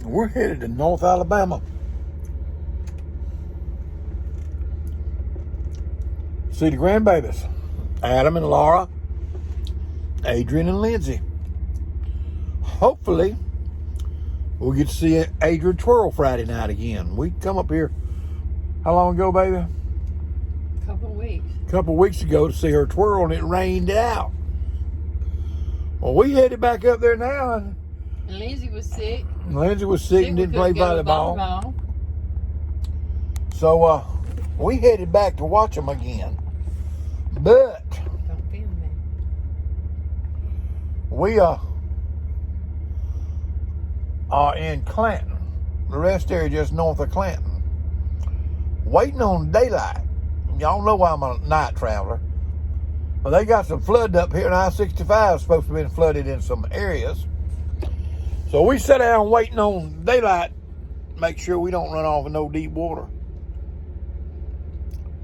We're headed to North Alabama. See the grandbabies. Adam and Laura, Adrian and Lindsay. Hopefully, we'll get to see Adrian twirl Friday night again. We come up here, how long ago, baby? Couple weeks ago to see her twirl, and it rained out. Well, we headed back up there now. And Lindsay was sick. And didn't play volleyball. So we headed back to watch them again. But we are in Clanton, the rest area just north of Clanton, waiting on daylight. Y'all know I'm a night traveler. But they got some flood up here, and I-65 is supposed to be flooded in some areas. So we sat down waiting on daylight, make sure we don't run off in no deep water.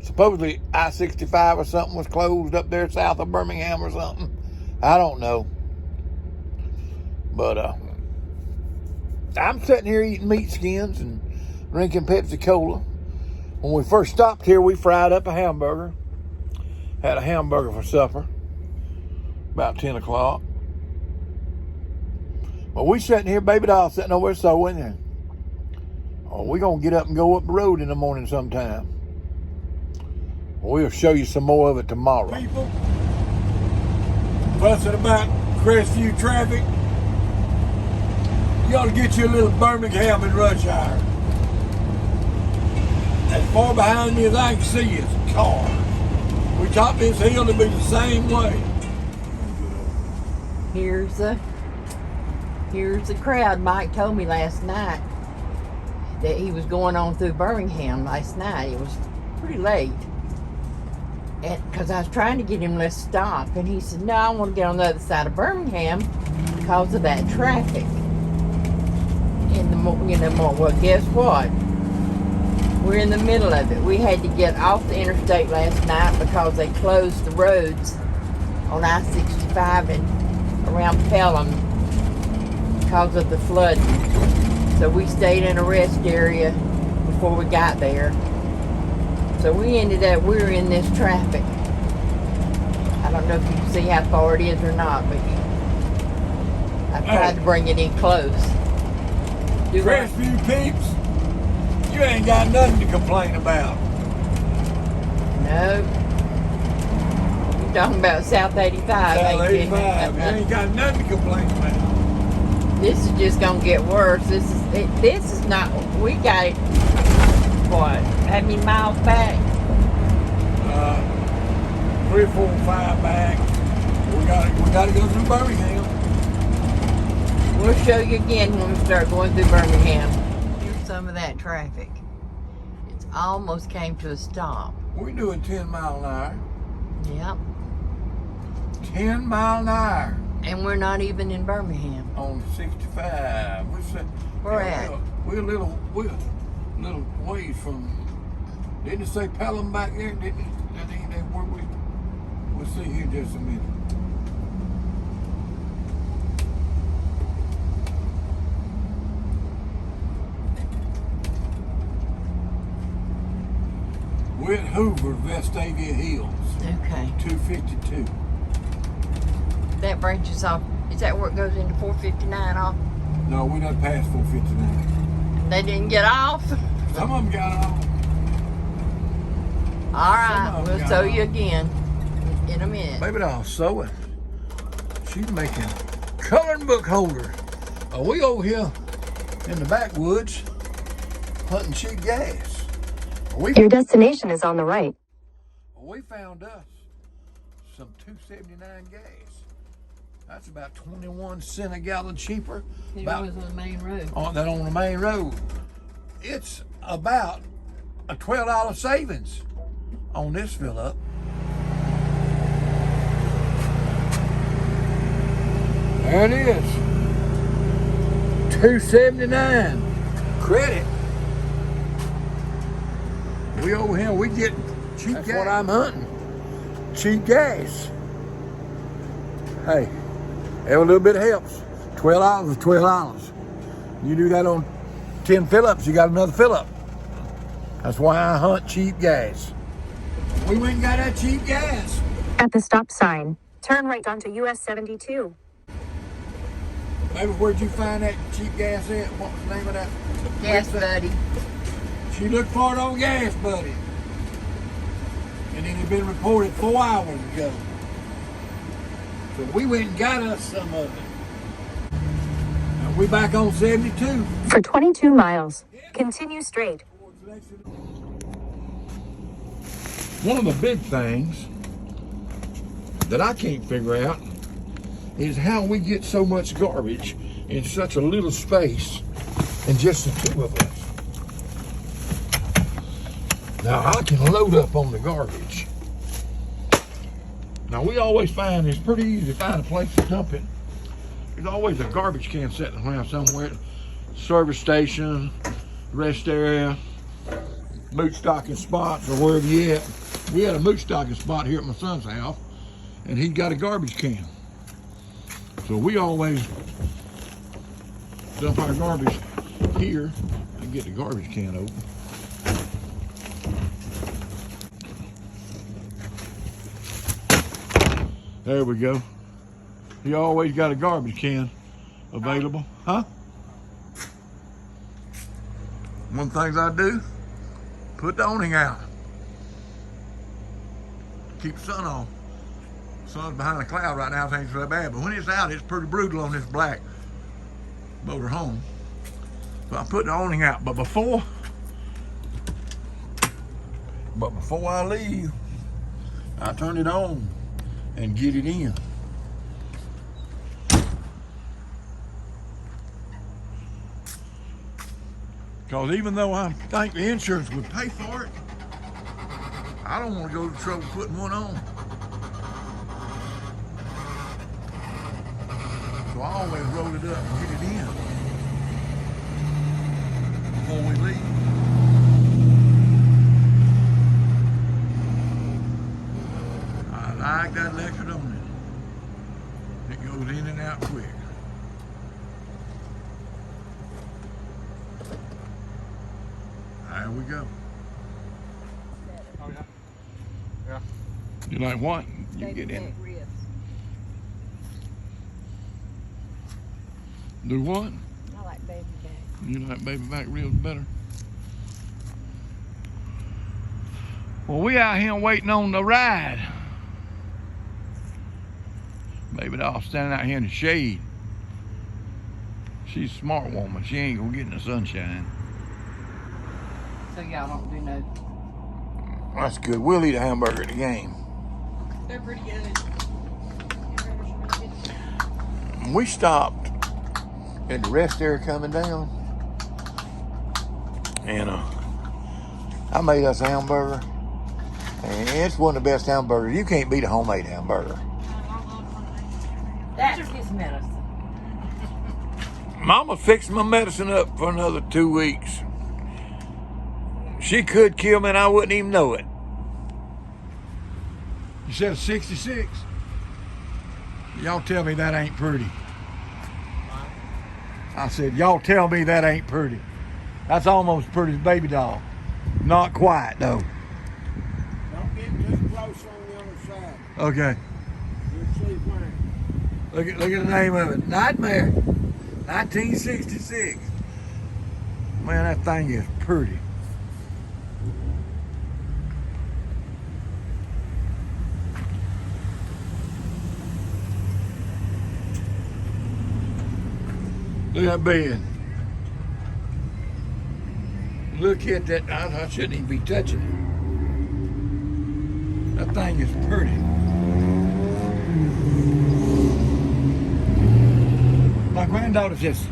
Supposedly I-65 or something was closed up there south of Birmingham or something. I don't know. But I'm sitting here eating meat skins and drinking Pepsi Cola. When we first stopped here, we fried up a hamburger. Had a hamburger for supper. About 10 o'clock. Well, we sitting here, baby doll sitting over there sewing. And we're going to get up and go up the road in the morning sometime. We'll show you some more of it tomorrow. People fussing about Crestview traffic. You ought to get you a little Birmingham in rush hour. As far behind me as I can see is cars. We top this hill to be the same way. Here's the crowd. Mike told me last night that he was going on through Birmingham last night. It was pretty late. Because I was trying to get him to stop, and he said, no, I want to get on the other side of Birmingham because of that traffic. Well, guess what? We're in the middle of it. We had to get off the interstate last night because they closed the roads on I-65 and around Pelham because of the flooding. So we stayed in a rest area before we got there. So we were in this traffic. I don't know if you can see how far it is or not, but I tried to bring it in close. Crestview peeps, you ain't got nothing to complain about. No. You're talking about South 85. South 85. You ain't got nothing to complain about. This is just gonna get worse. This is not. We got it. What? How many miles back? 3, 4, 5 back. We got to go through Birmingham. We'll show you again when we start going through Birmingham. Here's some of that traffic. It's almost came to a stop. We're doing 10 mile an hour. Yep. 10 mile an hour. And we're not even in Birmingham. On 65. We're at. We're a little ways from. Didn't it say Pelham back there? Didn't it? Where we'll see here in just a minute. We're at Hoover, Vestavia Hills. Okay. 252. That branches off. Is that where it goes into 459 off? No, we done passed 459. They didn't get off? Some of them got off. All right, we'll sew you again in a minute. Baby doll sewing. She's making coloring book holders. We over here in the backwoods hunting cheap gas. Your destination is on the right. We found us some 279 gas. That's about 21 cents a gallon cheaper. It was on the main road. On the main road. It's about a $12 savings on this fill up. There it is. $2.79 credit. We over here, we get cheap gas. That's what I'm hunting. Cheap gas. Hey, every little bit helps. $12 is $12. You do that on 10 fill-ups, you got another fill-up. That's why I hunt cheap gas. We went and got that cheap gas. At the stop sign, turn right onto US 72. Baby, where'd you find that cheap gas at? What was the name of that? Gas website? Buddy. She looked for it on Gas Buddy. And it had been reported 4 hours ago. So we went and got us some of it. Now we back on 72. For 22 miles, continue straight. One of the big things that I can't figure out is how we get so much garbage in such a little space and just the two of us. Now I can load up on the garbage. Now we always find it's pretty easy to find a place to dump it. There's always a garbage can sitting around somewhere. Service station, rest area, moot stocking spots, or wherever you at. We had a moot stocking spot here at my son's house, and he got a garbage can. So we always dump our garbage here and get the garbage can open. There we go. He always got a garbage can available. Huh? One of the things I do, put the awning out. Keep the sun on. The sun's behind a cloud right now, things so bad, but when it's out, it's pretty brutal on this black motor home. So I put the awning out, but before I leave, I turn it on and get it in. Because even though I think the insurance would pay for it, I don't want to go to trouble putting one on. So I always roll it up and get it in before we leave. I like that electric on it. It goes in and out quick. There we go. Oh yeah. Yeah. You like what? You get in. Do what? I like baby back. You like baby back ribs better? Well, we out here waiting on the ride. Baby doll standing out here in the shade. She's a smart woman. She ain't gonna get in the sunshine. So y'all don't do no. That's good. We'll eat a hamburger at the game. They're pretty good. We stopped at the rest area coming down, and I made us a hamburger, and it's one of the best hamburgers. You can't beat a homemade hamburger. That's his medicine. Mama fixed my medicine up for another 2 weeks. She could kill me and I wouldn't even know it. You said a 66? Y'all tell me that ain't pretty. I said, y'all tell me that ain't pretty. That's almost pretty as baby doll. Not quite though. Don't get too close on the other side. Okay. You'll see when. Look at the name of it. Nightmare. 1966. Man, that thing is pretty. Look at that bed. Look at that. I shouldn't even be touching it. That thing is pretty. My granddaughter says,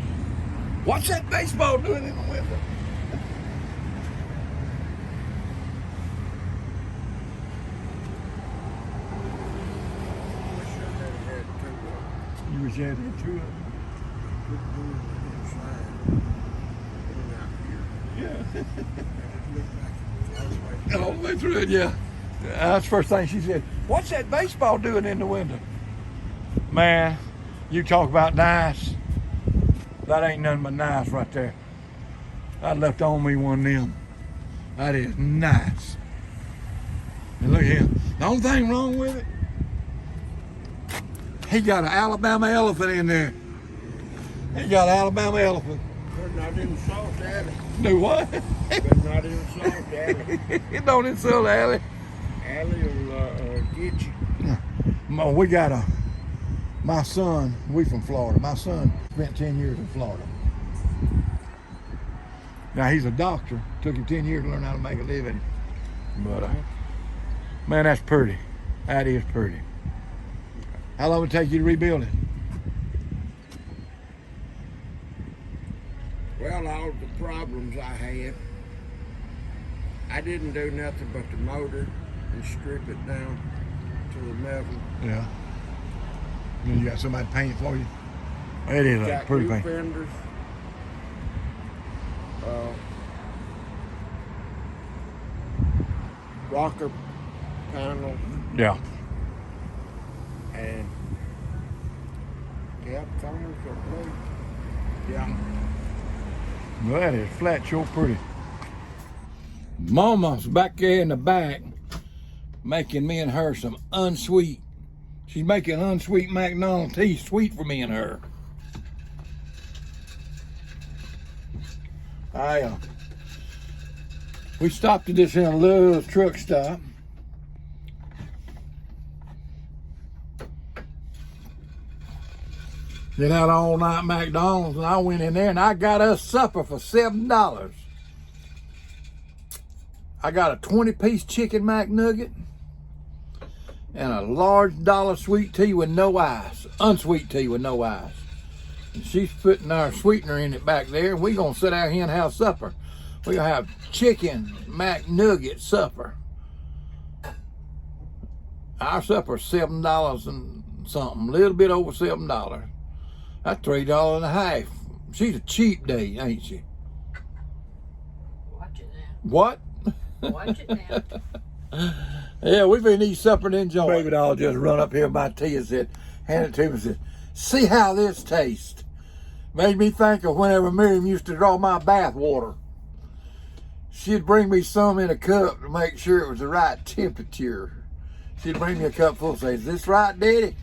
"What's that baseball doing in the window?" You wish you had that too. Yeah. All the way through it, yeah. That's the first thing she said. What's that baseball doing in the window? Man, you talk about nice. That ain't nothing but nice right there. I left on me one of them. That is nice. And look at him. The only thing wrong with it, he got an Alabama elephant in there. He got an Alabama elephant. They're not in Salt Alley. Do what? They're not in Salt Alley. It don't insult Allie. Alley will get you. We got my son, we from Florida. My son spent 10 years in Florida. Now he's a doctor. Took him 10 years to learn how to make a living. But man, that's pretty. That is pretty. How long would it take you to rebuild it? Well, all the problems I had, I didn't do nothing but the motor and strip it down to the metal. Yeah. Then you got somebody paint it for you? It is a Got pretty new paint. fenders. Rocker panel Yeah. and gap corners are blue. Yeah. Well, that is flat, sure pretty. Mama's back there in the back making me and her some unsweet. She's making unsweet McDonald's tea sweet for me and her. We stopped at this in a little truck stop. They had all night McDonald's, and I went in there and I got us supper for $7. I got a 20-piece chicken McNugget and a large dollar sweet tea with no ice, unsweet tea with no ice. And she's putting our sweetener in it back there. We're gonna sit out here and have supper. We're gonna have chicken McNugget supper. Our supper's $7 and something, a little bit over $7. That's $3.50. She's a cheap day, ain't she? Watch it now. What? Watch it now. Yeah, we've been eating supper and enjoying. Baby doll just run up here by tea and said, handed it to me and said, see how this tastes. Made me think of whenever Miriam used to draw my bath water. She'd bring me some in a cup to make sure it was the right temperature. She'd bring me a cup full and say, is this right, Daddy?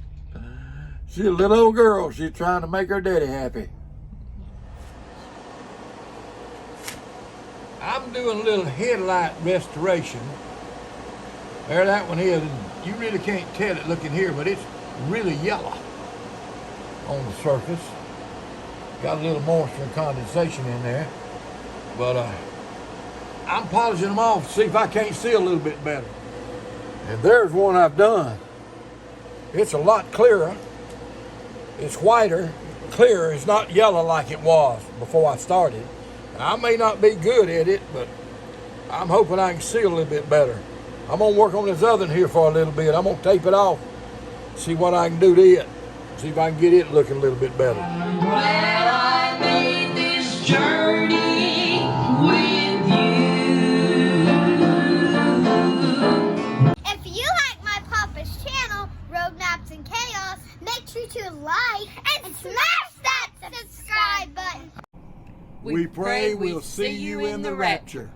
She's a little old girl. She's trying to make her daddy happy. I'm doing a little headlight restoration. There that one is. You really can't tell it looking here, but it's really yellow on the surface. Got a little moisture and condensation in there. But I'm polishing them off to see if I can't see a little bit better. And there's one I've done. It's a lot clearer. It's whiter, clearer. It's not yellow like it was before I started. I may not be good at it, but I'm hoping I can see a little bit better. I'm gonna work on this other one here for a little bit. I'm gonna tape it off, see what I can do to it, see if I can get it looking a little bit better. Well, I made this journey with you. If you like my Papa's channel, Road Naps and Chaos, make sure to like and smash that subscribe button. We pray we'll see you in the rapture.